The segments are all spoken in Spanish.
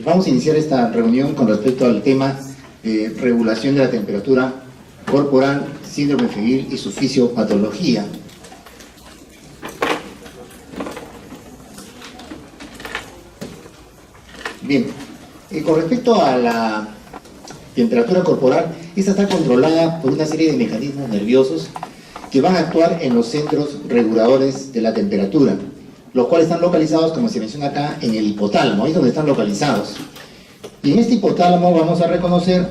Vamos a iniciar esta reunión con respecto al tema de regulación de la temperatura corporal, síndrome febril y su fisiopatología. Bien, con respecto a la temperatura corporal, esta está controlada por una serie de mecanismos nerviosos que van a actuar en los centros reguladores de la temperatura, los cuales están localizados, como se menciona acá, en el hipotálamo, ahí es donde están localizados. Y en este hipotálamo vamos a reconocer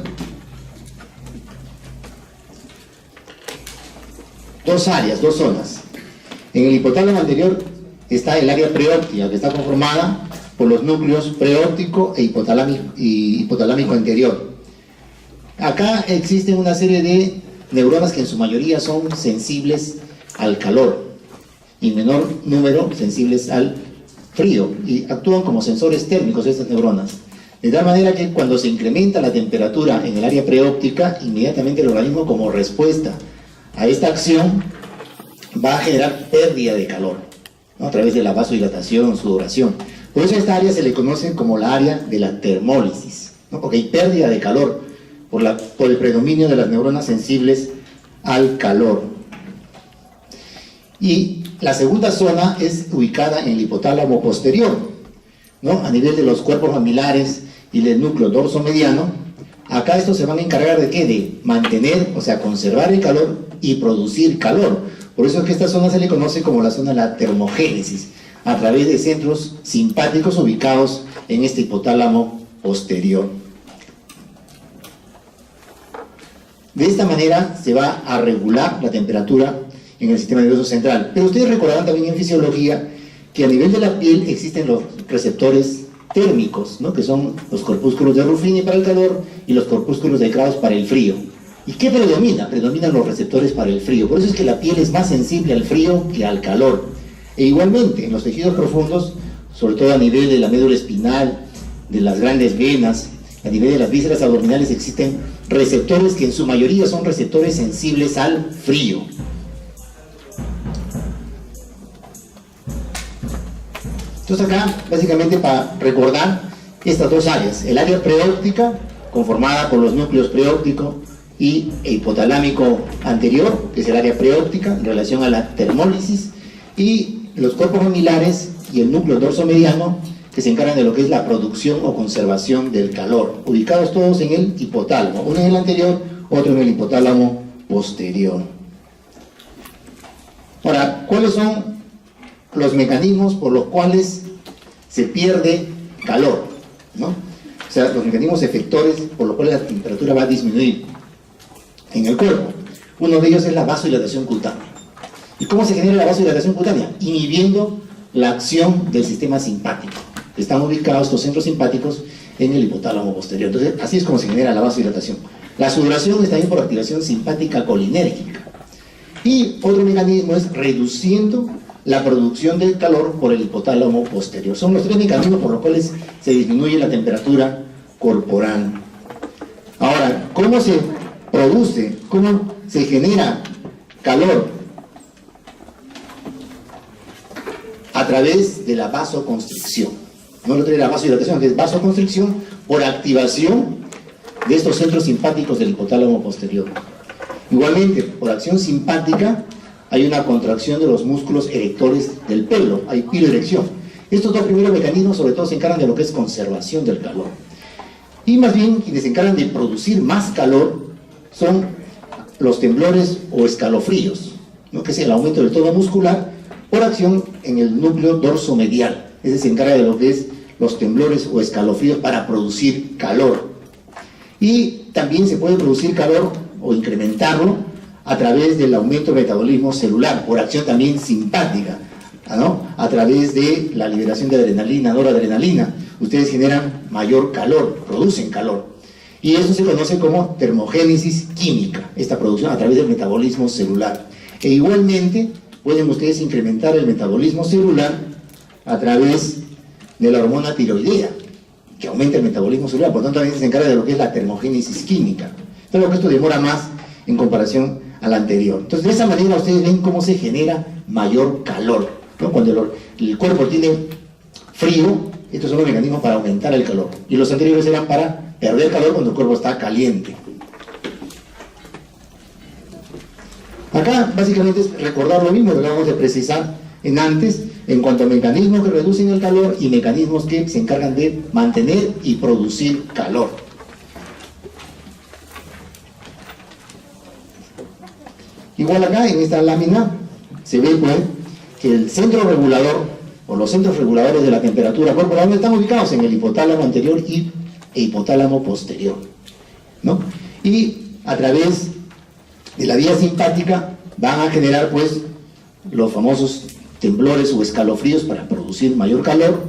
dos áreas, dos zonas. En el hipotálamo anterior está el área preóptica, que está conformada por los núcleos preóptico e hipotalámico anterior. Acá existen una serie de neuronas que en su mayoría son sensibles al calor y en menor número sensibles al frío, y actúan como sensores térmicos de estas neuronas, de tal manera que cuando se incrementa la temperatura en el área preóptica, inmediatamente el organismo, como respuesta a esta acción, va a generar pérdida de calor, ¿no? A través de la vasodilatación, sudoración. Por eso a esta área se le conoce como la área de la termólisis, ¿no? Porque hay pérdida de calor por el predominio de las neuronas sensibles al calor. Y la segunda zona es ubicada en el hipotálamo posterior, ¿no? A nivel de los cuerpos mamilares y del núcleo dorsomediano. Acá estos se van a encargar de ¿qué? De mantener, o sea, conservar el calor y producir calor. Por eso es que esta zona se le conoce como la zona de la termogénesis, a través de centros simpáticos ubicados en este hipotálamo posterior. De esta manera se va a regular la temperatura en el sistema nervioso central. Pero ustedes recordarán también en fisiología que a nivel de la piel existen los receptores térmicos, ¿no? Que son los corpúsculos de Ruffini para el calor y los corpúsculos de Krauss para el frío. ¿Y qué predomina? Predominan los receptores para el frío. Por eso es que la piel es más sensible al frío que al calor. E igualmente, en los tejidos profundos, sobre todo a nivel de la médula espinal, de las grandes venas, a nivel de las vísceras abdominales, existen receptores que en su mayoría son receptores sensibles al frío. Entonces acá, básicamente para recordar estas dos áreas, el área preóptica, conformada por los núcleos preóptico y hipotalámico anterior, que es el área preóptica en relación a la termólisis, y los cuerpos mamilares y el núcleo dorsomediano, que se encargan de lo que es la producción o conservación del calor, ubicados todos en el hipotálamo, uno en el anterior, otro en el hipotálamo posterior. Ahora, ¿cuáles son los mecanismos por los cuales se pierde calor, ¿no? O sea, los mecanismos efectores por los cuales la temperatura va a disminuir en el cuerpo? Uno de ellos es la vasodilatación cutánea. ¿Y cómo se genera la vasodilatación cutánea? Inhibiendo la acción del sistema simpático. Están ubicados estos centros simpáticos en el hipotálamo posterior. Entonces, así es como se genera la vasodilatación. La sudoración es también por activación simpática colinérgica. Y otro mecanismo es reduciendo la producción del calor por el hipotálamo posterior. Son los tres mecanismos por los cuales se disminuye la temperatura corporal. Ahora, ¿cómo se produce, cómo se genera calor? A través de la vasoconstricción. No lo trae la vasodilatación, que es vasoconstricción por activación de estos centros simpáticos del hipotálamo posterior. Igualmente, por acción simpática, hay una contracción de los músculos erectores del pelo, hay piloerección. Estos dos primeros mecanismos sobre todo se encargan de lo que es conservación del calor. Y más bien, quienes se encargan de producir más calor son los temblores o escalofríos, ¿no? Que es el aumento del tono muscular por acción en el núcleo dorsomedial. Ese se encarga de lo que es los temblores o escalofríos para producir calor. Y también se puede producir calor o incrementarlo a través del aumento del metabolismo celular, por acción también simpática, ¿no? A través de la liberación de adrenalina, noradrenalina. Ustedes generan mayor calor, producen calor. Y eso se conoce como termogénesis química, esta producción a través del metabolismo celular. E igualmente pueden ustedes incrementar el metabolismo celular a través de la hormona tiroidea, que aumenta el metabolismo celular, por tanto también se encarga de lo que es la termogénesis química. Pero que esto demora más en comparación a la anterior. Entonces, de esa manera ustedes ven cómo se genera mayor calor, ¿no? Cuando el cuerpo tiene frío, estos son los mecanismos para aumentar el calor. Y los anteriores eran para perder calor cuando el cuerpo está caliente. Acá básicamente es recordar lo mismo que acabamos de precisar en antes, en cuanto a mecanismos que reducen el calor y mecanismos que se encargan de mantener y producir calor. Igual acá en esta lámina se ve pues que el centro regulador o los centros reguladores de la temperatura corporal están ubicados en el hipotálamo anterior e hipotálamo posterior, ¿no? Y a través de la vía simpática van a generar pues los famosos temblores o escalofríos para producir mayor calor.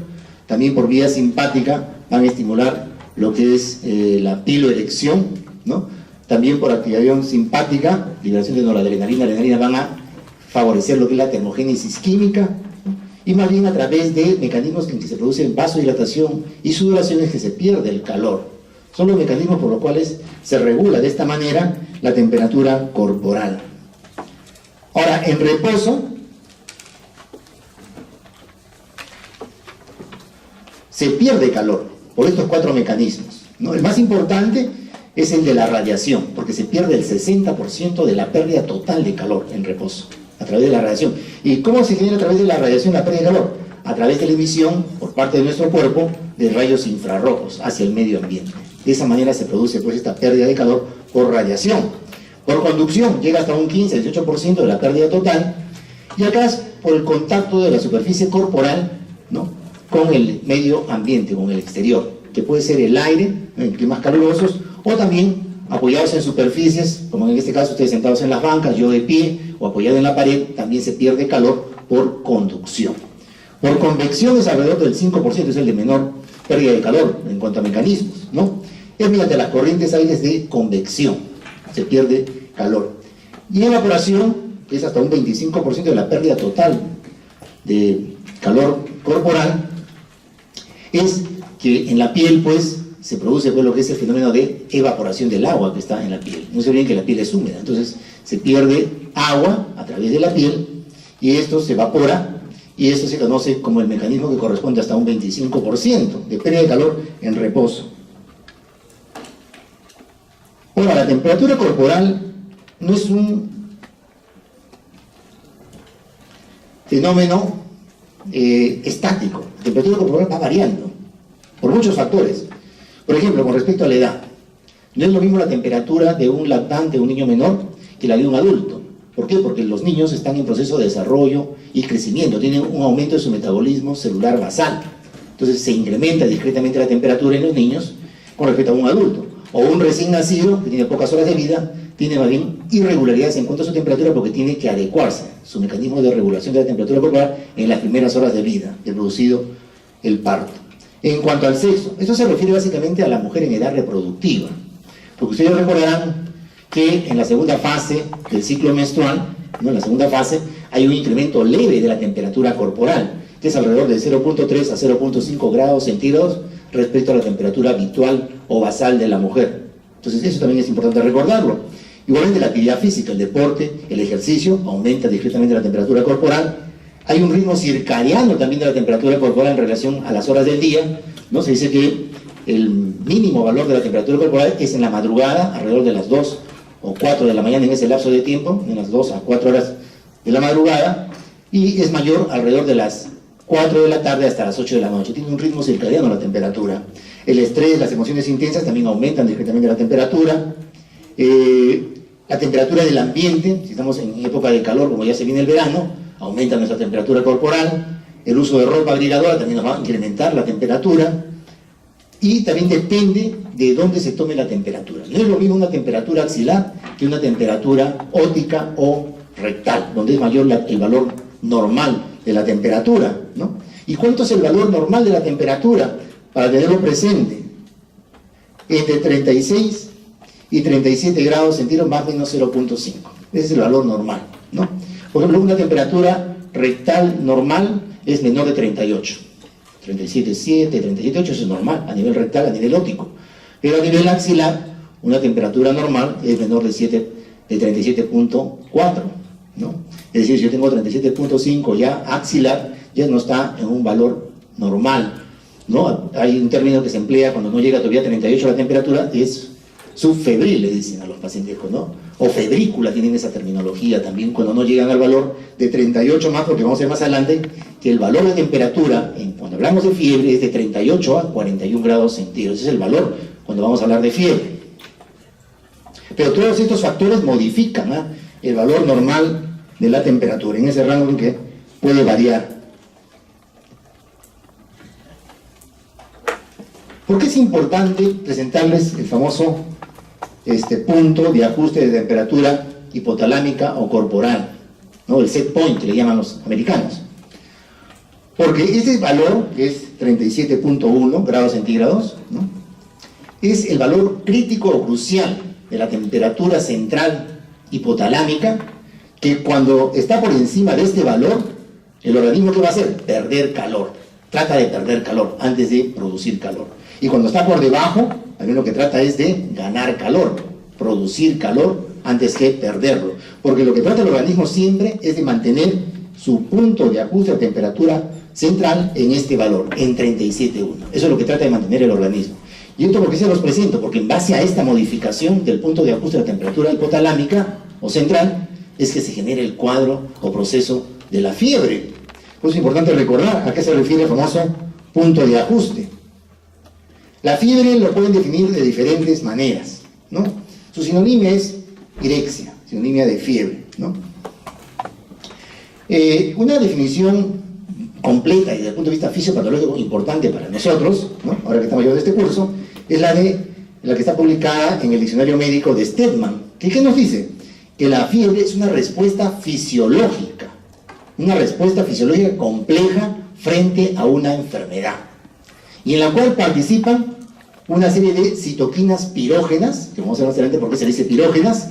También por vía simpática van a estimular lo que es la piloerección, ¿no? También por activación simpática, liberación de noradrenalina, adrenalina, van a favorecer lo que es la termogénesis química, ¿no? Y más bien a través de mecanismos en que se produce vasodilatación y sudoraciones que se pierde el calor. Son los mecanismos por los cuales se regula de esta manera la temperatura corporal. Ahora, en reposo, se pierde calor por estos 4 mecanismos, ¿no? El más importante es el de la radiación, porque se pierde el 60% de la pérdida total de calor en reposo, a través de la radiación. ¿Y cómo se genera a través de la radiación la pérdida de calor? A través de la emisión por parte de nuestro cuerpo de rayos infrarrojos hacia el medio ambiente. De esa manera se produce pues esta pérdida de calor por radiación. Por conducción llega hasta un 15-18% de la pérdida total, y acá es por el contacto de la superficie corporal, ¿no?, con el medio ambiente, con el exterior, que puede ser el aire, en climas calurosos, o también apoyados en superficies, como en este caso ustedes sentados en las bancas, yo de pie, o apoyado en la pared, también se pierde calor por conducción. Por convección es alrededor del 5%, es el de menor pérdida de calor en cuanto a mecanismos, ¿no? Es mediante las corrientes aéreas de convección, se pierde calor. Y evaporación, que es hasta un 25% de la pérdida total de calor corporal, es que en la piel pues se produce pues lo que es el fenómeno de evaporación del agua que está en la piel. No se olviden que la piel es húmeda, entonces se pierde agua a través de la piel y esto se evapora, y esto se conoce como el mecanismo que corresponde hasta un 25% de pérdida de calor en reposo. Ahora, la temperatura corporal no es un fenómeno estático. La temperatura corporal va variando por muchos factores. Por ejemplo, con respecto a la edad, no es lo mismo la temperatura de un lactante, un niño menor, que la de un adulto. ¿Por qué? Porque los niños están en proceso de desarrollo y crecimiento, tienen un aumento de su metabolismo celular basal. Entonces se incrementa discretamente la temperatura en los niños con respecto a un adulto. O un recién nacido, que tiene pocas horas de vida, tiene más bien irregularidades en cuanto a su temperatura porque tiene que adecuarse su mecanismo de regulación de la temperatura corporal en las primeras horas de vida, de producido el parto. En cuanto al sexo, esto se refiere básicamente a la mujer en edad reproductiva, porque ustedes recordarán que en la segunda fase del ciclo menstrual, ¿no?, en la segunda fase hay un incremento leve de la temperatura corporal, que es alrededor de 0.3 a 0.5 grados centígrados respecto a la temperatura habitual o basal de la mujer. Entonces eso también es importante recordarlo. Igualmente la actividad física, el deporte, el ejercicio aumenta discretamente la temperatura corporal. Hay un ritmo circadiano también de la temperatura corporal en relación a las horas del día, ¿no? Se dice que el mínimo valor de la temperatura corporal es en la madrugada, alrededor de las 2 o 4 de la mañana, en ese lapso de tiempo, en las 2 a 4 horas de la madrugada, y es mayor alrededor de las 4 de la tarde hasta las 8 de la noche. Tiene un ritmo circadiano la temperatura. El estrés, las emociones intensas también aumentan discretamente la temperatura. La temperatura del ambiente, si estamos en época de calor, como ya se viene el verano, aumenta nuestra temperatura corporal. El uso de ropa abrigadora también nos va a incrementar la temperatura. Y también depende de dónde se tome la temperatura. No es lo mismo una temperatura axilar que una temperatura óptica o rectal, donde es mayor el valor normal de la temperatura, ¿no? ¿Y cuánto es el valor normal de la temperatura? Para tenerlo presente, entre 36 y 37 grados centígrados más o menos 0.5. Ese es el valor normal, ¿no? Por ejemplo, una temperatura rectal normal es menor de 38. 37.7, 37.8 es normal, a nivel rectal, a nivel óptico. Pero a nivel axilar, una temperatura normal es menor de 37.4, ¿no? Es decir, si yo tengo 37.5 ya axilar, ya no está en un valor normal. ¿no? Hay un término que se emplea cuando no llega todavía a 38 la temperatura, es subfebril, le dicen a los pacientes, ¿no? O febrícula, tienen esa terminología también cuando no llegan al valor de 38 más, porque vamos a ver más adelante que el valor de temperatura, cuando hablamos de fiebre, es de 38 a 41 grados centígrados. Ese es el valor cuando vamos a hablar de fiebre. Pero todos estos factores modifican el valor normal de la temperatura, en ese rango que puede variar. ¿Por qué es importante presentarles el famoso punto de ajuste de temperatura hipotalámica o corporal, ¿no? El set point, que le llaman los americanos? Porque ese valor, que es 37.1 grados centígrados, ¿no?, es el valor crítico o crucial de la temperatura central hipotalámica, que cuando está por encima de este valor, el organismo, ¿qué va a hacer? Perder calor. Trata de perder calor antes de producir calor. Y cuando está por debajo, también lo que trata es de ganar calor, producir calor antes que perderlo. Porque lo que trata el organismo siempre es de mantener su punto de ajuste de temperatura central en este valor, en 37.1. Eso es lo que trata de mantener el organismo. ¿Y esto por qué se los presento? Porque en base a esta modificación del punto de ajuste de temperatura hipotalámica o central, es que se genera el cuadro o proceso de la fiebre. Pues es importante recordar a qué se refiere el famoso punto de ajuste. La fiebre lo pueden definir de diferentes maneras, ¿no? Su sinonimia es pirexia, sinonimia de fiebre, ¿no? Una definición completa y desde el punto de vista fisiopatológico importante para nosotros, ¿no?, ahora que estamos llevando este curso, es la que está publicada en el diccionario médico de Stedman. ¿Qué nos dice? Que la fiebre es una respuesta fisiológica compleja frente a una enfermedad, y en la cual participan una serie de citoquinas pirógenas, que vamos a ver más adelante por qué se dice pirógenas,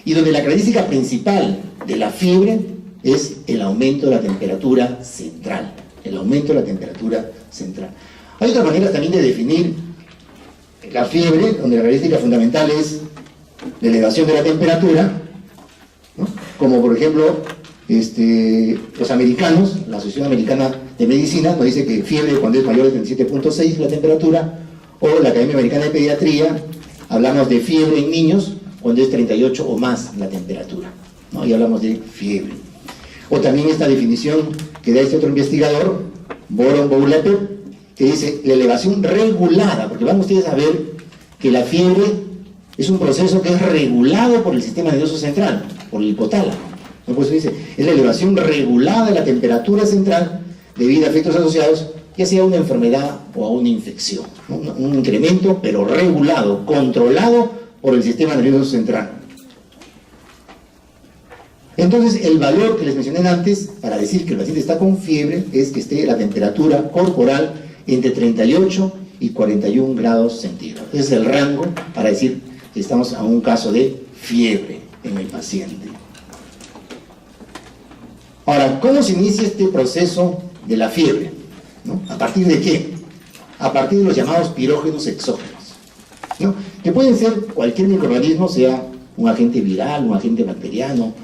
y donde la característica principal de la fiebre es el aumento de la temperatura central. El aumento de la temperatura central. Hay otras maneras también de definir la fiebre, donde la característica fundamental es la elevación de la temperatura, ¿no?, como por ejemplo los americanos, la Asociación Americana de Medicina nos dice que fiebre cuando es mayor de 37.6 la temperatura, o la Academia Americana de Pediatría, hablamos de fiebre en niños cuando es 38 o más la temperatura, ¿no? Y hablamos de fiebre. O también esta definición que da este otro investigador, Boron Bouleper, que dice la elevación regulada, porque van ustedes a ver que la fiebre es un proceso que es regulado por el sistema nervioso central, por el hipotálamo. Por eso dice, es la elevación regulada de la temperatura central debido a efectos asociados, ya sea a una enfermedad o a una infección, ¿no? Un incremento, pero regulado, controlado por el sistema nervioso central. Entonces, el valor que les mencioné antes, para decir que el paciente está con fiebre, es que esté la temperatura corporal entre 38 y 41 grados centígrados. Ese es el rango para decir que estamos a un caso de fiebre en el paciente. Ahora, ¿cómo se inicia este proceso de la fiebre, ¿no? ¿A partir de qué? A partir de los llamados pirógenos exógenos, ¿no?, que pueden ser cualquier microorganismo, sea un agente viral, un agente bacteriano,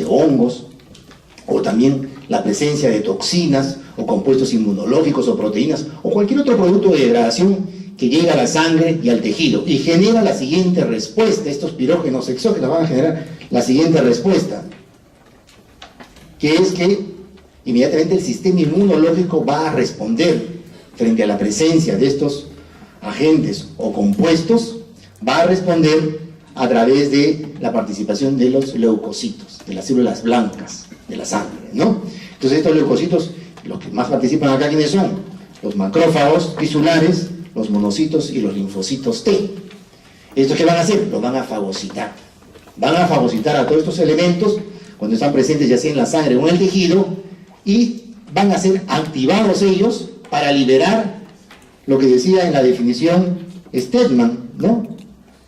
hongos, o también la presencia de toxinas o compuestos inmunológicos o proteínas o cualquier otro producto de degradación que llega a la sangre y al tejido y genera la siguiente respuesta. Estos pirógenos exógenos van a generar la siguiente respuesta, que es que inmediatamente el sistema inmunológico va a responder frente a la presencia de estos agentes o compuestos, va a responder a través de la participación de los leucocitos, de las células blancas de la sangre, ¿no? Entonces estos leucocitos, los que más participan acá, ¿quiénes son? Los macrófagos tisulares, los monocitos y los linfocitos T. ¿Estos qué van a hacer? Los van a fagocitar. Van a fagocitar a todos estos elementos cuando están presentes ya sea en la sangre o en el tejido, y van a ser activados ellos para liberar lo que decía en la definición Stedman, ¿no?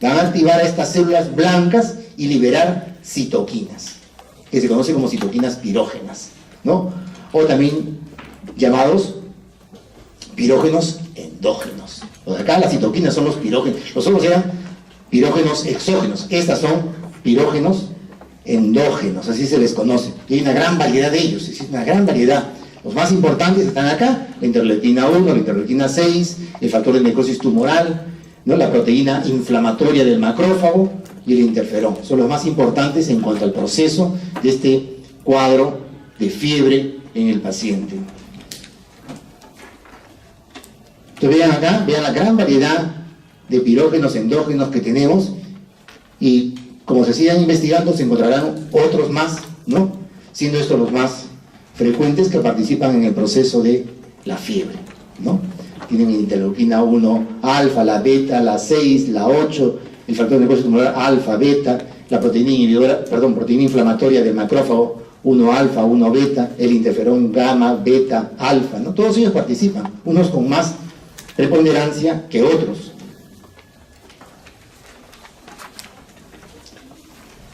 Van a activar a estas células blancas y liberar citoquinas, que se conocen como citoquinas pirógenas, ¿no? O también llamados pirógenos endógenos. Pues acá las citoquinas son los pirógenos, los otros eran pirógenos exógenos, estas son pirógenos endógenos, así se les conoce. Y hay una gran variedad de ellos, existe una gran variedad Los más importantes están acá: la interleuquina 1, la interleuquina 6, el factor de necrosis tumoral, ¿no?, la proteína inflamatoria del macrófago y el interferón. Son los más importantes en cuanto al proceso de este cuadro de fiebre en el paciente. Entonces vean acá, vean la gran variedad de pirógenos endógenos que tenemos, y como se sigan investigando se encontrarán otros más, ¿no?, siendo estos los más frecuentes que participan en el proceso de la fiebre, ¿no? Tienen interleuquina 1 alfa, la beta, la 6, la 8, el factor de necrosis tumoral alfa, beta, la proteína inhibidora, proteína inflamatoria del macrófago 1 alfa, 1 beta, el interferón gamma, beta, alfa, ¿no? Todos ellos participan, unos con más preponderancia que otros.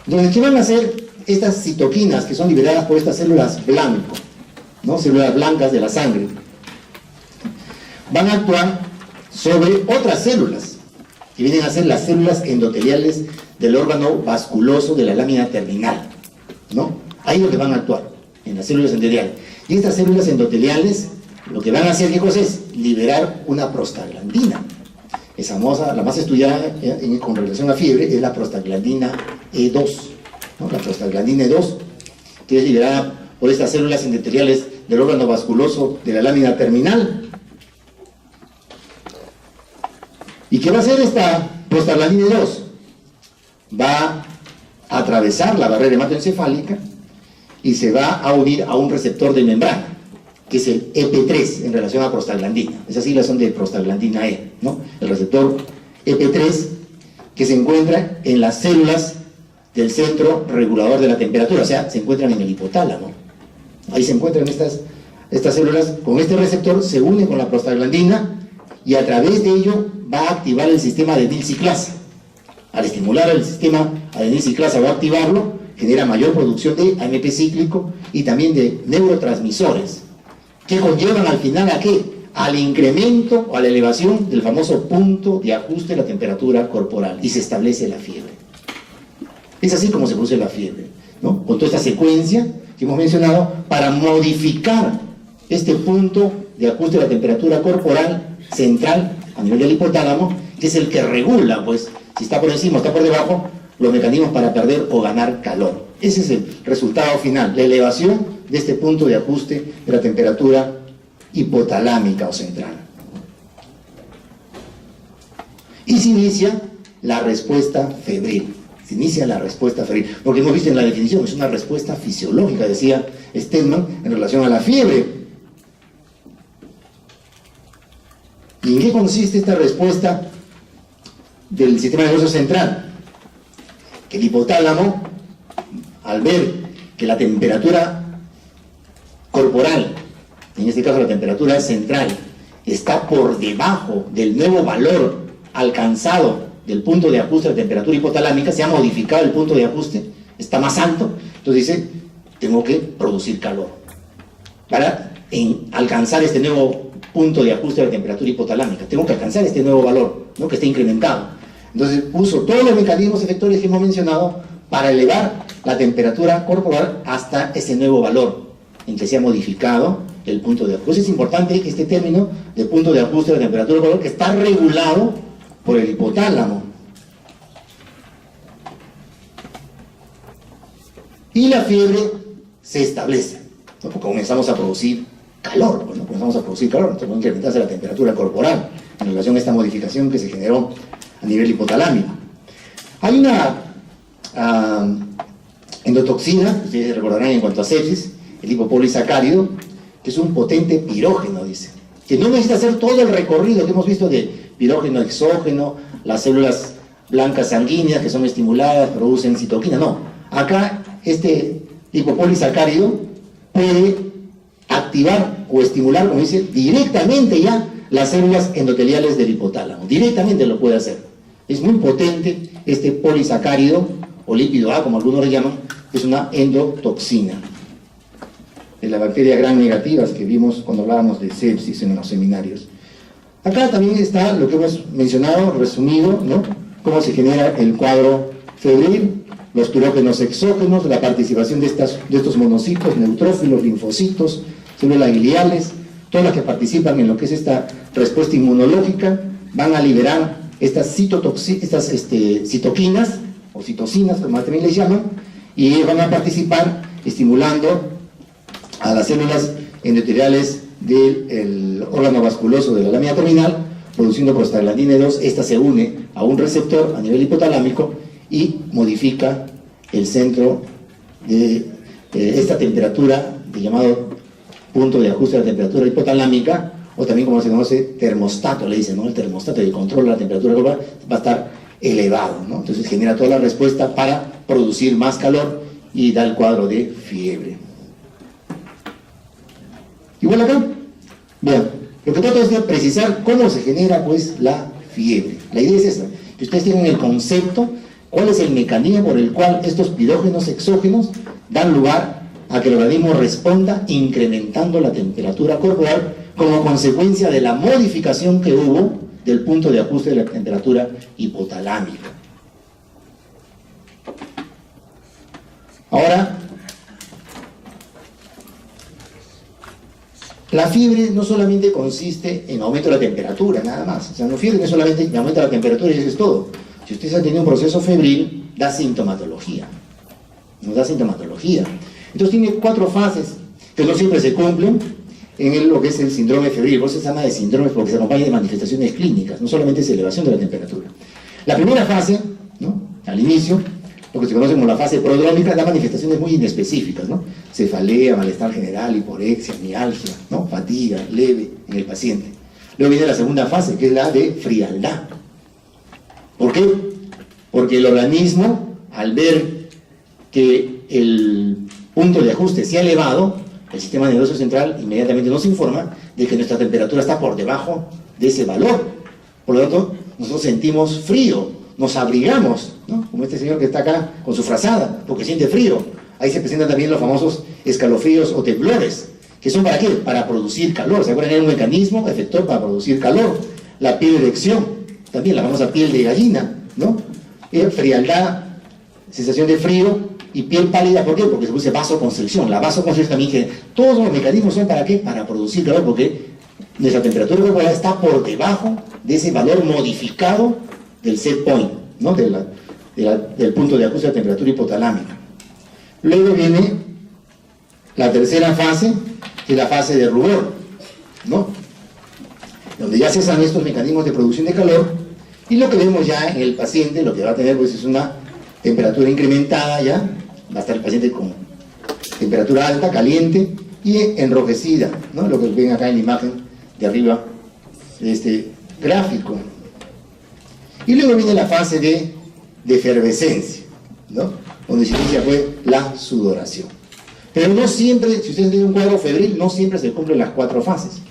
Entonces, ¿qué van a hacer estas citoquinas que son liberadas por estas células blanco, ¿no?, células blancas de la sangre? Van a actuar sobre otras células, que vienen a ser las células endoteliales del órgano vasculoso de la lámina terminal, ¿no? Ahí es lo que van a actuar, en las células endoteliales. Y estas células endoteliales lo que van a hacer, ¿qué cosa es? Liberar una prostaglandina. Esa famosa, la más estudiada con relación a fiebre, es la prostaglandina E2, ¿no? La prostaglandina E2, que es liberada por estas células endoteliales del órgano vasculoso de la lámina terminal. ¿Y qué va a hacer esta prostaglandina E2? Va a atravesar la barrera hematoencefálica y se va a unir a un receptor de membrana, que es el EP3 en relación a prostaglandina. Esas siglas son de prostaglandina E, ¿no? El receptor EP3, que se encuentra en las células del centro regulador de la temperatura, o sea, se encuentran en el hipotálamo. Ahí se encuentran estas células con este receptor, se unen con la prostaglandina y a través de ello va a activar el sistema adenilciclasa. Al estimular el sistema adenilciclasa, va a activarlo, genera mayor producción de AMP cíclico y también de neurotransmisores, que conllevan al final ¿a qué? Al incremento o a la elevación del famoso punto de ajuste de la temperatura corporal, y se establece la fiebre. Es así como se produce la fiebre, ¿no? Con toda esta secuencia que hemos mencionado para modificar este punto de ajuste de la temperatura corporal central a nivel del hipotálamo, que es el que regula, pues, si está por encima o está por debajo, los mecanismos para perder o ganar calor. Ese es el resultado final, la elevación de este punto de ajuste de la temperatura hipotalámica o central. Y se inicia la respuesta febril. Se inicia la respuesta febril, porque hemos visto en la definición, es una respuesta fisiológica, decía Stenman, en relación a la fiebre. ¿Y en qué consiste esta respuesta del sistema nervioso central? Que el hipotálamo, al ver que la temperatura corporal, en este caso la temperatura central, está por debajo del nuevo valor alcanzado del punto de ajuste de la temperatura hipotalámica, se ha modificado el punto de ajuste, está más alto, entonces dice, tengo que producir calor para alcanzar este nuevo punto de ajuste de la temperatura hipotalámica, tengo que alcanzar este nuevo valor, ¿no?, que está incrementado. Entonces puso todos los mecanismos efectores que hemos mencionado para elevar la temperatura corporal hasta ese nuevo valor en que se ha modificado el punto de ajuste. Es importante que este término de punto de ajuste de la temperatura corporal, que está regulado por el hipotálamo. Y la fiebre se establece, ¿no?, porque comenzamos a producir calor, ¿no? Comenzamos a producir calor, entonces puede incrementarse la temperatura corporal en relación a esta modificación que se generó a nivel hipotalámico. Hay una endotoxina, ustedes recordarán en cuanto a sepsis, el hipopolisacárido, que es un potente pirógeno, dice, que no necesita hacer todo el recorrido que hemos visto de pirógeno exógeno, las células blancas sanguíneas que son estimuladas, producen citoquina, no. Acá este hipopolisacárido puede activar o estimular, como dice, directamente ya las células endoteliales del hipotálamo, directamente lo puede hacer. Es muy potente este polisacárido, o lípido A, como algunos le llaman, es una endotoxina. De la bacteria gram negativas que vimos cuando hablábamos de sepsis en los seminarios. Acá también está lo que hemos mencionado, resumido, ¿no?, cómo se genera el cuadro febril, los pirógenos exógenos, la participación de estos monocitos, neutrófilos, linfocitos, células gliales, todas las que participan en lo que es esta respuesta inmunológica, van a liberar estas citoquinas, o citocinas, como también les llaman, y van a participar estimulando a las células endoteliales del órgano vasculoso de la lámina terminal, produciendo prostaglandina 2. Esta se une a un receptor a nivel hipotalámico y modifica el centro de esta temperatura, de llamado punto de ajuste de la temperatura hipotalámica, o también como se conoce termostato, le dicen, ¿no? El termostato que controla la temperatura global va a estar elevado, ¿no? Entonces genera toda la respuesta para producir más calor y da el cuadro de fiebre. Igual acá, vean, lo que trato es de precisar cómo se genera pues la fiebre. La idea es esta, que ustedes tienen el concepto, cuál es el mecanismo por el cual estos pirógenos exógenos dan lugar a que el organismo responda incrementando la temperatura corporal como consecuencia de la modificación que hubo del punto de ajuste de la temperatura hipotalámica. Ahora, la fiebre no solamente consiste en aumento de la temperatura, nada más. O sea, la fiebre no es solamente en aumento de la temperatura y eso es todo. Si ustedes han tenido un proceso febril, da sintomatología. Nos da sintomatología. Entonces tiene 4 fases que no siempre se cumplen en lo que es el síndrome febril. Por eso se llama de síndromes, porque se acompaña de manifestaciones clínicas, no solamente es elevación de la temperatura. La primera fase, ¿no?, al inicio, lo que se conoce como la fase prodrómica, da manifestaciones muy inespecíficas, ¿no? Cefalea, malestar general, hiporexia, mialgia, ¿no?, fatiga leve en el paciente. Luego viene la segunda fase, que es la de frialdad. ¿Por qué? Porque el organismo, al ver que el punto de ajuste se ha elevado, el sistema nervioso central inmediatamente nos informa de que nuestra temperatura está por debajo de ese valor. Por lo tanto, nosotros sentimos frío, nos abrigamos, ¿no?, como este señor que está acá con su frazada, porque siente frío. Ahí se presentan también los famosos escalofríos o temblores, que son ¿para qué? Para producir calor. ¿Se acuerdan? Hay un mecanismo efector para producir calor. La piel de erección, también la famosa piel de gallina, ¿no? Frialdad, sensación de frío y piel pálida. ¿Por qué? Porque se produce vasoconstricción. La vasoconstricción también, que todos los mecanismos son ¿para qué? Para producir calor, porque nuestra temperatura corporal está por debajo de ese valor modificado del set point, ¿no?, del punto de ajuste de la temperatura hipotalámica. Luego viene la tercera fase, que es la fase de rubor, ¿no?, donde ya cesan estos mecanismos de producción de calor, y lo que vemos ya en el paciente, lo que va a tener pues es una temperatura incrementada ya, va a estar el paciente con temperatura alta, caliente y enrojecida, ¿no?, lo que ven acá en la imagen de arriba de este gráfico. Y luego viene la fase de efervescencia, ¿no?, donde se inicia pues la sudoración. Pero no siempre, si ustedes tienen un cuadro febril, no siempre se cumplen las 4 fases.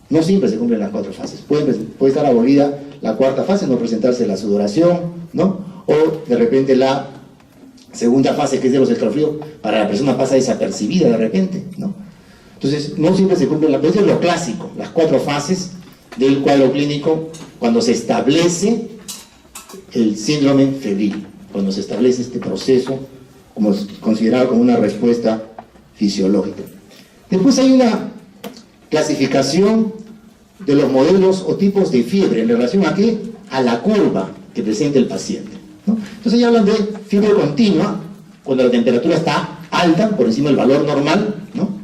No siempre se cumplen las 4 fases. Puede estar abolida la 4ª fase, no presentarse la sudoración, ¿no?, o de repente la segunda fase, que es de los escalofríos, para la persona pasa desapercibida de repente, ¿no? Entonces, no siempre se cumplen las, eso es lo clásico, las 4 fases del cuadro clínico cuando se establece el síndrome febril, cuando se establece este proceso como considerado como una respuesta fisiológica. Después hay una clasificación de los modelos o tipos de fiebre en relación a qué, a la curva que presenta el paciente, ¿no? Entonces ya hablan de fiebre continua cuando la temperatura está alta, por encima del valor normal, ¿no?,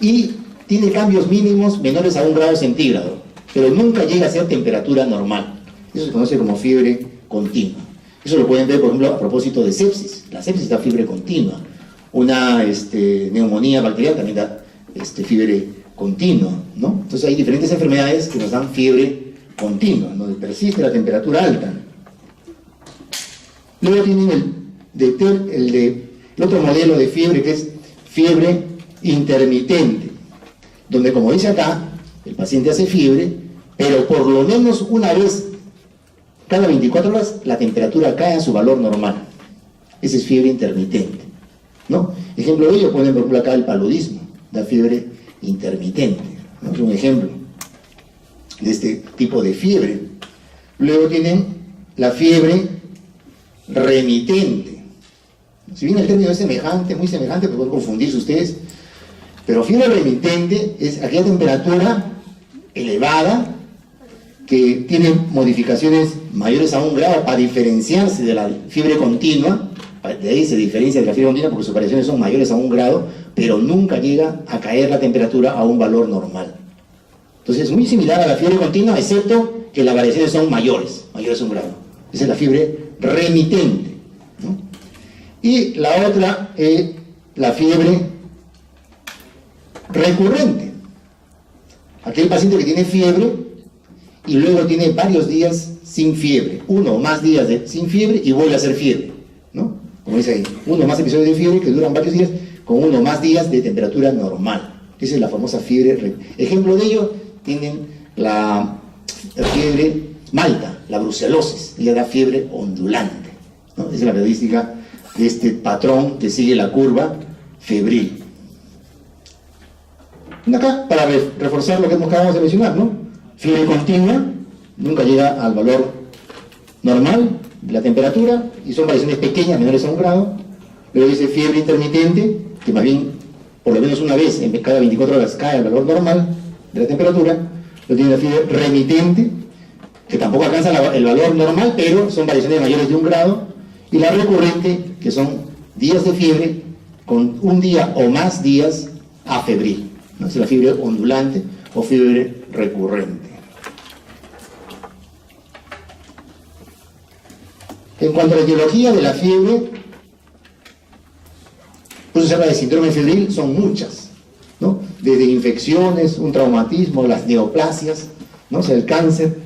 y tiene cambios mínimos menores a 1 grado centígrado, pero nunca llega a ser temperatura normal. Eso se conoce como fiebre continua. Eso lo pueden ver, por ejemplo, a propósito de sepsis. La sepsis da fiebre continua. Una neumonía bacteriana también da fiebre continua, ¿no? Entonces hay diferentes enfermedades que nos dan fiebre continua, donde persiste la temperatura alta. Luego tienen el otro modelo de fiebre, que es fiebre intermitente, donde, como dice acá, el paciente hace fiebre, pero por lo menos una vez cada 24 horas la temperatura cae a su valor normal. Esa es fiebre intermitente, ¿no? Ejemplo de ello, ponen por ejemplo acá el paludismo, da fiebre intermitente, ¿no? Es un ejemplo de este tipo de fiebre. Luego tienen la fiebre remitente. Si bien el término es semejante, muy semejante, pues pueden confundirse ustedes, Pero fiebre remitente es aquella temperatura elevada que tiene modificaciones mayores a 1 grado para diferenciarse de la fiebre continua. De ahí se diferencia de la fiebre continua porque sus variaciones son mayores a 1 grado, pero nunca llega a caer la temperatura a un valor normal. Entonces es muy similar a la fiebre continua, excepto que las variaciones son mayores a 1 grado. Esa es la fiebre remitente, ¿no? Y la otra es la fiebre recurrente. Aquel paciente que tiene fiebre y luego tiene varios días sin fiebre, 1 o más días sin fiebre y vuelve a hacer fiebre, ¿no? Como dice ahí, 1 o más episodios de fiebre que duran varios días con 1 o más días de temperatura normal. Esa es la famosa fiebre. Ejemplo de ello tienen la fiebre malta, la brucelosis, ella da fiebre ondulante, ¿no? Esa es la característica de este patrón que sigue la curva febril. Y acá, para reforzar lo que acabamos de mencionar, ¿no? Fiebre continua, nunca llega al valor normal de la temperatura, y son variaciones pequeñas, menores a 1 grado. Luego dice fiebre intermitente, que más bien, por lo menos una vez en cada 24 horas cae al valor normal de la temperatura. Luego tiene la fiebre remitente, que tampoco alcanza el valor normal, pero son variaciones mayores de 1 grado. Y la recurrente, que son días de fiebre con 1 día o más días afebril, ¿no? Es la fiebre ondulante o fiebre recurrente. En cuanto a la etiología de la fiebre, pues se habla de síndrome febril, son muchas, ¿no? Desde infecciones, un traumatismo, las neoplasias, ¿no? O sea, el cáncer,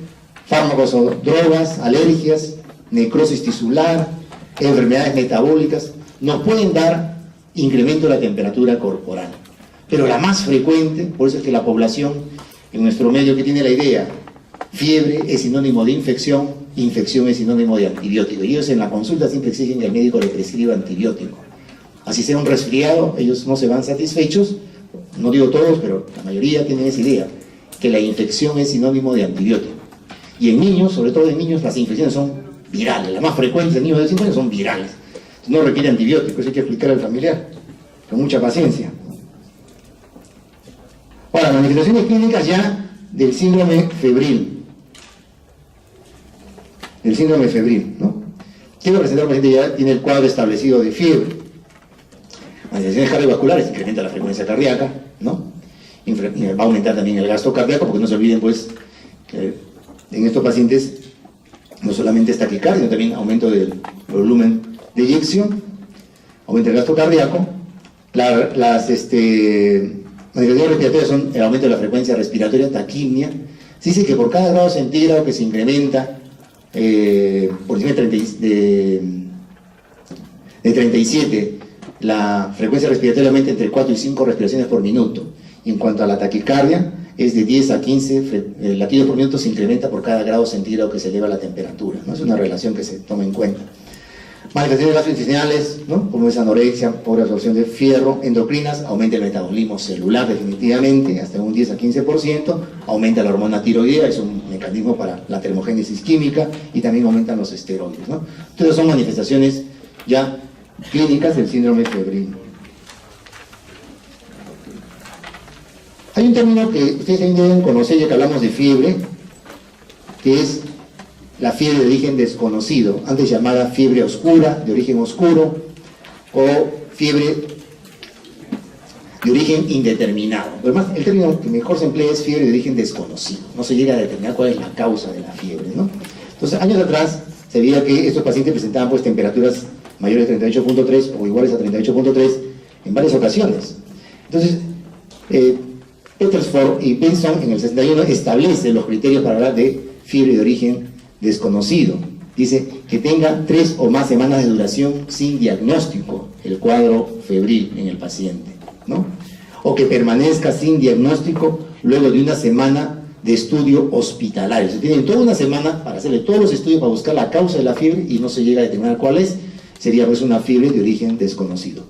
fármacos o drogas, alergias, necrosis tisular, enfermedades metabólicas, nos pueden dar incremento de la temperatura corporal. Pero la más frecuente, por eso es que la población en nuestro medio que tiene la idea, fiebre es sinónimo de infección, infección es sinónimo de antibiótico. Y ellos en la consulta siempre exigen que el médico le prescriba antibiótico. Así sea un resfriado, ellos no se van satisfechos, no digo todos, pero la mayoría tienen esa idea, que la infección es sinónimo de antibiótico. Y en niños, sobre todo en niños, las infecciones son virales, las más frecuentes en niños de 5 años son virales. No requiere antibióticos, eso hay que explicar al familiar, con mucha paciencia. Ahora, manifestaciones clínicas ya del síndrome febril. El síndrome febril, ¿no? Quiero presentar a un paciente que ya tiene el cuadro establecido de fiebre. Manifestaciones cardiovasculares, incrementa la frecuencia cardíaca, ¿no? Va a aumentar también el gasto cardíaco, porque no se olviden, pues, que en estos pacientes no solamente es taquicardia, sino también aumento del volumen de eyección, aumenta el gasto cardíaco. Las manifestaciones respiratorias son el aumento de la frecuencia respiratoria, taquimia. Se dice que por cada grado centígrado que se incrementa por encima de 37, la frecuencia respiratoria aumenta entre 4 y 5 respiraciones por minuto. Y en cuanto a la taquicardia, es de 10 a 15 latidos por minuto, se incrementa por cada grado centígrado que se eleva la temperatura, ¿no? Es una relación que se toma en cuenta. Manifestaciones gastrointestinales, ¿no? Como es anorexia, pobre absorción de fierro, endocrinas, aumenta el metabolismo celular definitivamente, hasta un 10 a 15%, aumenta la hormona tiroidea, es un mecanismo para la termogénesis química, y también aumentan los esteroides, ¿no? Entonces son manifestaciones ya clínicas del síndrome febril. Hay un término que ustedes también deben conocer, ya que hablamos de fiebre, que es la fiebre de origen desconocido, antes llamada fiebre oscura, de origen oscuro, o fiebre de origen indeterminado. Además, el término que mejor se emplea es fiebre de origen desconocido, no se llega a determinar cuál es la causa de la fiebre, ¿no? Entonces, años atrás se veía que estos pacientes presentaban pues temperaturas mayores de 38.3 o iguales a 38.3 en varias ocasiones. Entonces, Petersford y Benson en el 61 establecen los criterios para hablar de fiebre de origen desconocido. Dice que tenga 3 o más semanas de duración sin diagnóstico el cuadro febril en el paciente, ¿no? O que permanezca sin diagnóstico luego de una semana de estudio hospitalario. Se tienen toda una semana para hacerle todos los estudios para buscar la causa de la fiebre y no se llega a determinar cuál es. Sería pues una fiebre de origen desconocido.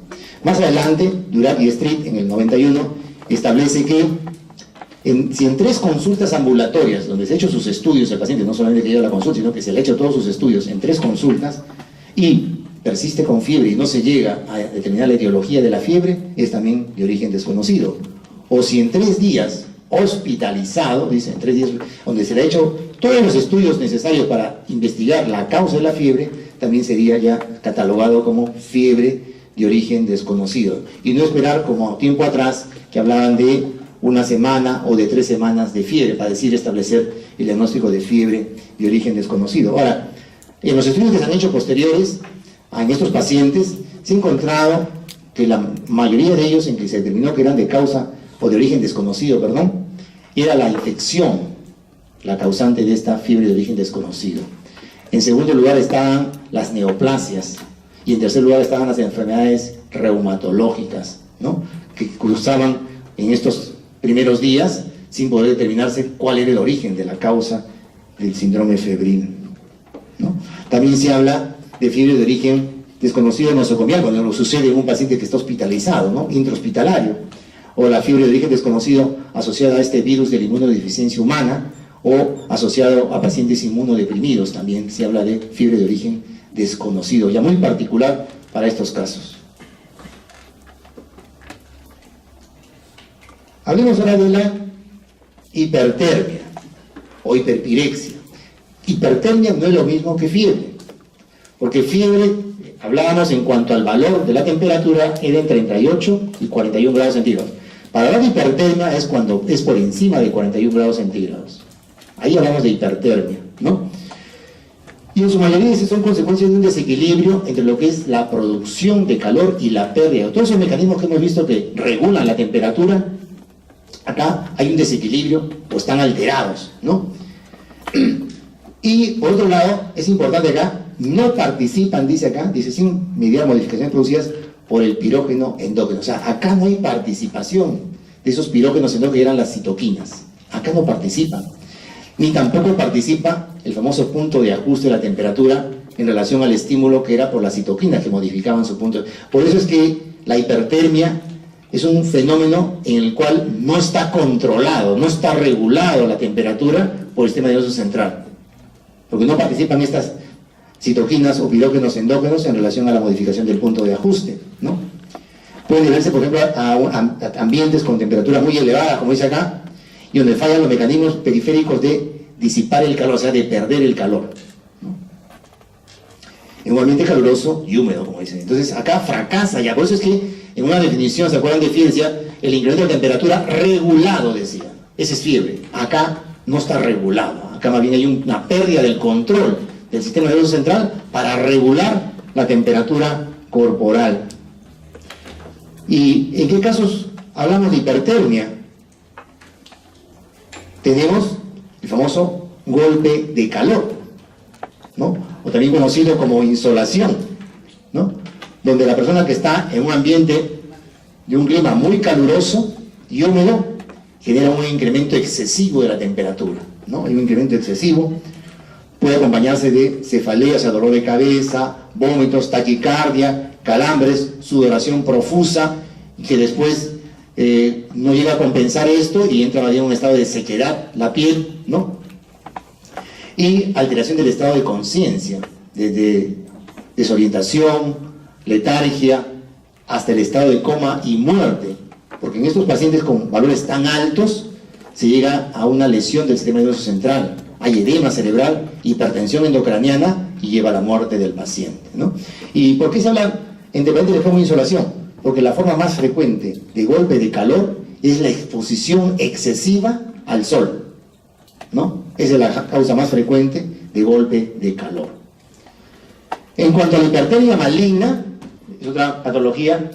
Más adelante, Durack y Street en el 91 establece que si en 3 consultas ambulatorias donde se ha hecho sus estudios el paciente, no solamente que lleva la consulta, sino que se le ha hecho todos sus estudios en 3 consultas, y persiste con fiebre y no se llega a determinar la etiología de la fiebre, es también de origen desconocido. O si en 3 días hospitalizado, dice, en 3 días, donde se le ha hecho todos los estudios necesarios para investigar la causa de la fiebre, también sería ya catalogado como fiebre de origen desconocido. Y no esperar como tiempo atrás que hablaban de 1 semana o de 3 semanas de fiebre para decir establecer el diagnóstico de fiebre de origen desconocido. Ahora, en los estudios que se han hecho posteriores en estos pacientes se ha encontrado que la mayoría de ellos en que se determinó que eran de causa o de origen desconocido, perdón, era la infección la causante de esta fiebre de origen desconocido. En segundo lugar estaban las neoplasias y en tercer lugar estaban las enfermedades reumatológicas, ¿no?, que cruzaban en estos primeros días sin poder determinarse cuál era el origen de la causa del síndrome febril, ¿no? También se habla de fiebre de origen desconocido nosocomial cuando sucede en un paciente que está hospitalizado, ¿no?, intrahospitalario, o la fiebre de origen desconocido asociada a este virus de la inmunodeficiencia humana o asociado a pacientes inmunodeprimidos. También se habla de fiebre de origen desconocido, ya muy particular para estos casos. Hablemos ahora de la hipertermia o hiperpirexia. Hipertermia no es lo mismo que fiebre, porque fiebre, hablábamos en cuanto al valor de la temperatura, era en 38 y 41 grados centígrados. Para hablar de hipertermia es cuando es por encima de 41 grados centígrados. Ahí hablamos de hipertermia, ¿no? Y en su mayoría son consecuencias de un desequilibrio entre lo que es la producción de calor y la pérdida. Todos esos mecanismos que hemos visto que regulan la temperatura, acá hay un desequilibrio o están alterados, ¿no? Y por otro lado, es importante acá, no participan, dice acá, dice sin mediar modificaciones producidas por el pirógeno endógeno. O sea, acá no hay participación de esos pirógenos endógenos que eran las citoquinas. Acá no participan. Ni tampoco participa el famoso punto de ajuste de la temperatura en relación al estímulo que era por las citoquinas que modificaban su punto. Por eso es que la hipertermia es un fenómeno en el cual no está controlado, no está regulado la temperatura por el sistema nervioso central. Porque no participan estas citoquinas o pirógenos endógenos en relación a la modificación del punto de ajuste, ¿no? Pueden deberse, por ejemplo, a ambientes con temperatura muy elevada, como dice acá, y donde fallan los mecanismos periféricos de disipar el calor, o sea, de perder el calor, ¿no? En un ambiente caluroso y húmedo, como dicen. Entonces, acá fracasa ya. Por eso es que en una definición, ¿se acuerdan de ciencia? El incremento de temperatura regulado, decía. Ese es fiebre. Acá no está regulado. Acá más bien hay una pérdida del control del sistema nervioso central para regular la temperatura corporal. ¿Y en qué casos hablamos de hipertermia? Tenemos el famoso golpe de calor, ¿no?, o también conocido como insolación, ¿no?, donde la persona que está en un ambiente de un clima muy caluroso y húmedo genera un incremento excesivo de la temperatura, ¿no? Hay un incremento excesivo, puede acompañarse de cefalea, o sea, dolor de cabeza, vómitos, taquicardia, calambres, sudoración profusa, que después no llega a compensar esto y entra en un estado de sequedad la piel, ¿no? Y alteración del estado de conciencia, desde desorientación, letargia, hasta el estado de coma y muerte, porque en estos pacientes con valores tan altos se llega a una lesión del sistema nervioso central, hay edema cerebral, hipertensión endocraniana y lleva a la muerte del paciente, ¿no? ¿Y por qué se habla en dependiente de forma de insolación? Porque la forma más frecuente de golpe de calor es la exposición excesiva al sol, ¿no? Esa es la causa más frecuente de golpe de calor. En cuanto a la hipertermia maligna, es otra patología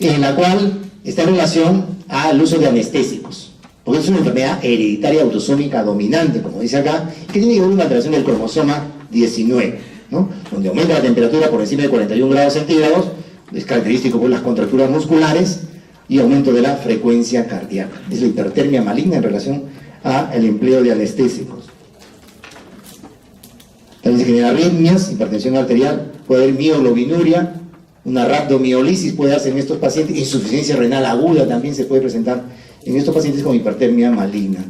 en la cual está en relación al uso de anestésicos, porque es una enfermedad hereditaria autosómica dominante, como dice acá, que tiene que ver con una alteración del cromosoma 19, ¿no?, donde aumenta la temperatura por encima de 41 grados centígrados, es característico por las contracturas musculares y aumento de la frecuencia cardíaca. Es la hipertermia maligna en relación al empleo de anestésicos. También se generan arritmias, hipertensión arterial, puede haber mioglobinuria, una rhabdomiolisis puede darse en estos pacientes, insuficiencia renal aguda también se puede presentar en estos pacientes con hipertermia maligna.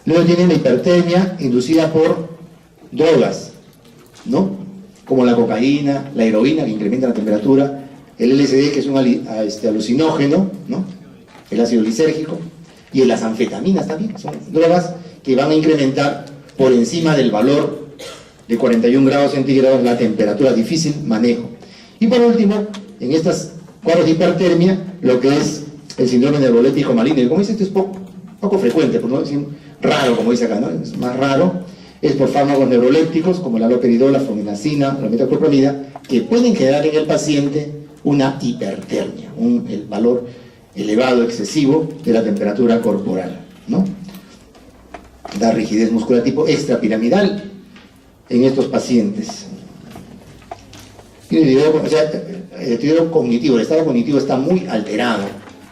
Luego tienen la hipertermia inducida por drogas. ¿no? Como la cocaína, la heroína, que incrementa la temperatura, el LSD, que es un alucinógeno, ¿no? El ácido lisérgico, y las anfetaminas también, son drogas que van a incrementar por encima del valor de 41 grados centígrados la temperatura, difícil manejo. Y por último, en estos cuadros de hipertermia, lo que es el síndrome neuroléptico maligno, y como dice, esto es poco frecuente, por no decir raro, como dice acá, ¿no? Es más raro, es por fármacos neurolépticos como la haloperidol, la fluminacina, la metoclopramida, que pueden generar en el paciente una hipertermia, el valor elevado, excesivo de la temperatura corporal, ¿no? Da rigidez muscular tipo extrapiramidal en estos pacientes. Y el deterioro cognitivo, el estado cognitivo está muy alterado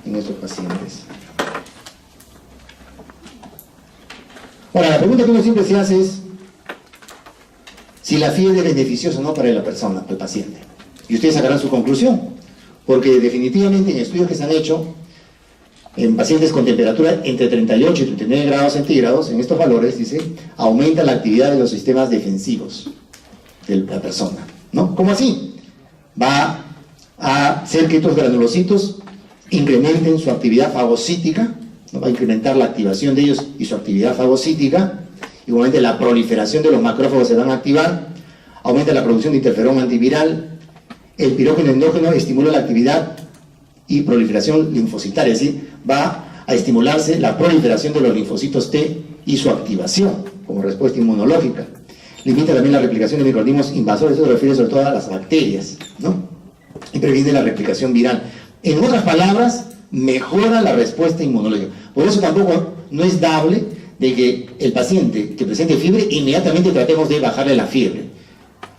en estos pacientes. Ahora, la pregunta que uno siempre se hace es si la fiebre es beneficiosa o no para la persona, para el paciente. Y ustedes sacarán su conclusión, porque definitivamente en estudios que se han hecho en pacientes con temperatura entre 38 y 39 grados centígrados, en estos valores, dice, aumenta la actividad de los sistemas defensivos de la persona, ¿no? ¿Cómo así? Va a hacer que estos granulocitos incrementen su actividad fagocítica, ¿no? Va a incrementar la activación de ellos y su actividad fagocítica. Igualmente la proliferación de los macrófagos se van a activar, aumenta la producción de interferón antiviral, el pirógeno endógeno estimula la actividad y proliferación linfocitaria, es decir, va a estimularse la proliferación de los linfocitos T y su activación como respuesta inmunológica. Limita también la replicación de microorganismos invasores, eso se refiere sobre todo a las bacterias, ¿no? Y previene la replicación viral. En otras palabras, mejora la respuesta inmunológica. Por eso tampoco no es dable de que el paciente que presente fiebre, inmediatamente tratemos de bajarle la fiebre.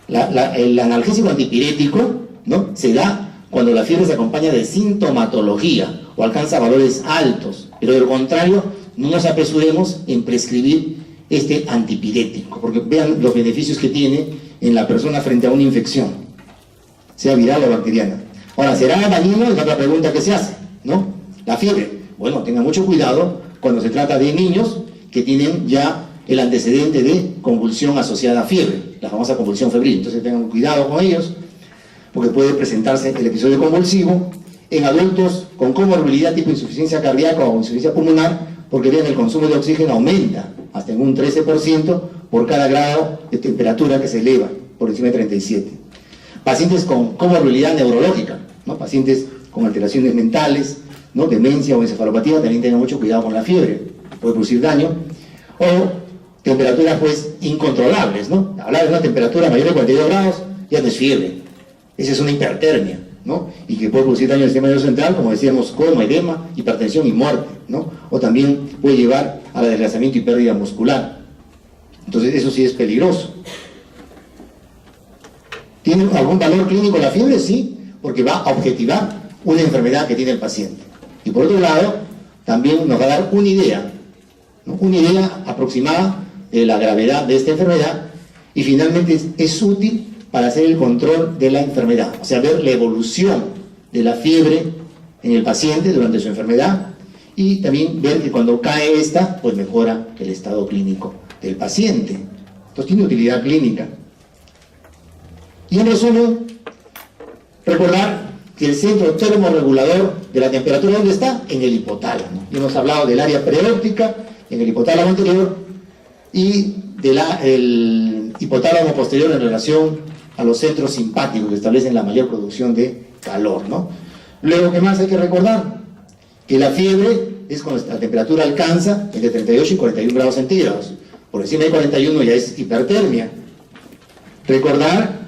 El analgésico antipirético, ¿no? Se da cuando la fiebre se acompaña de sintomatología o alcanza valores altos, pero de lo contrario, no nos apresuremos en prescribir este antipirético, porque vean los beneficios que tiene en la persona frente a una infección, sea viral o bacteriana. Ahora, ¿será dañino? Es otra pregunta que se hace, ¿no? La fiebre. Bueno, tengan mucho cuidado cuando se trata de niños que tienen ya el antecedente de convulsión asociada a fiebre, la famosa convulsión febril. Entonces tengan cuidado con ellos, porque puede presentarse el episodio convulsivo en adultos con comorbilidad tipo insuficiencia cardíaca o insuficiencia pulmonar, porque vean, el consumo de oxígeno aumenta hasta en un 13% por cada grado de temperatura que se eleva por encima de 37. Pacientes con comorbilidad neurológica, ¿no? Pacientes con alteraciones mentales, ¿no? Demencia o encefalopatía, también tengan mucho cuidado con la fiebre, puede producir daño. O temperaturas pues incontrolables, ¿no? Hablar de una temperatura mayor de 42 grados ya no es fiebre, esa es una hipertermia, ¿no? Y que puede producir daño al sistema nervioso central, como decíamos, coma, edema, hipertensión y muerte, ¿no? O también puede llevar al adelgazamiento y pérdida muscular. Entonces eso sí es peligroso. ¿Tiene algún valor clínico la fiebre? Sí, porque va a objetivar una enfermedad que tiene el paciente. Y por otro lado, también nos va a dar una idea, ¿no? Una idea aproximada de la gravedad de esta enfermedad, y finalmente es útil para hacer el control de la enfermedad, o sea, ver la evolución de la fiebre en el paciente durante su enfermedad, y también ver que cuando cae esta, pues mejora el estado clínico del paciente. Entonces tiene utilidad clínica. Y en resumen, recordar que el centro termorregulador de la temperatura, ¿dónde está? En el hipotálamo. Ya hemos hablado del área preóptica en el hipotálamo anterior y del hipotálamo posterior en relación a los centros simpáticos que establecen la mayor producción de calor, ¿no? Luego, ¿qué más hay que recordar? Que la fiebre es cuando la temperatura alcanza entre 38 y 41 grados centígrados. Por encima de 41 ya es hipertermia. Recordar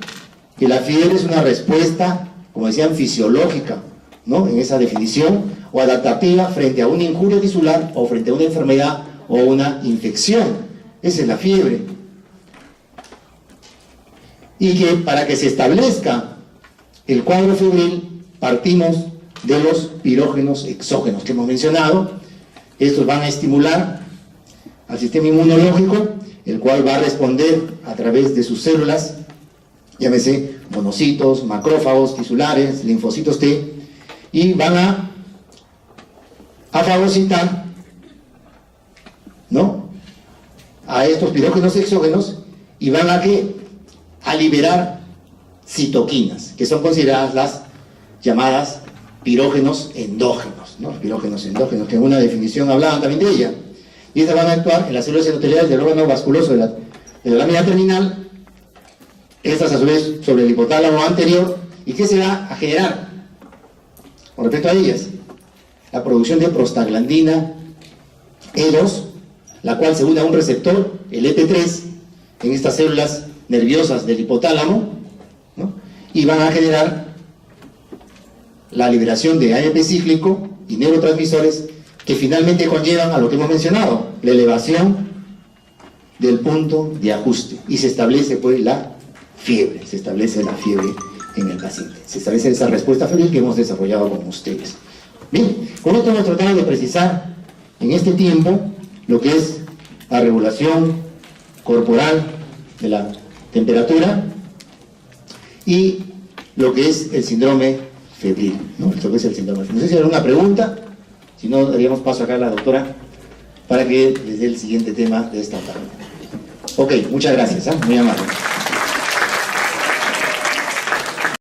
que la fiebre es una respuesta, como decían, fisiológica, ¿no? En esa definición, o adaptativa frente a una injuria tisular o frente a una enfermedad o una infección. Esa es la fiebre. Y que para que se establezca el cuadro febril, partimos de los pirógenos exógenos que hemos mencionado. Estos van a estimular al sistema inmunológico, el cual va a responder a través de sus células, llámese monocitos, macrófagos, tisulares, linfocitos T, y van a fagocitar, ¿no?, a estos pirógenos exógenos, y van a a liberar citoquinas, que son consideradas las llamadas pirógenos endógenos, ¿no? Pirógenos endógenos, que en una definición hablaban también de ella. Y estas van a actuar en las células endoteliales del órgano vasculoso de la lámina terminal, estas a su vez sobre el hipotálamo anterior. ¿Y qué se va a generar con respecto a ellas? La producción de prostaglandina E2, la cual se une a un receptor, el EP3, en estas células nerviosas del hipotálamo, ¿no? Y van a generar la liberación de AMP cíclico y neurotransmisores que finalmente conllevan a lo que hemos mencionado, la elevación del punto de ajuste, y se establece pues la fiebre, en el paciente, se establece esa respuesta febril que hemos desarrollado con ustedes. Bien, con esto hemos tratado de precisar en este tiempo lo que es la regulación corporal de la temperatura y lo que es el síndrome febril, ¿no? Esto que es el síndrome febril. No sé si hay alguna pregunta, si no, daríamos paso acá a la doctora para que les dé el siguiente tema de esta tarde. Ok, muchas gracias, muy amable.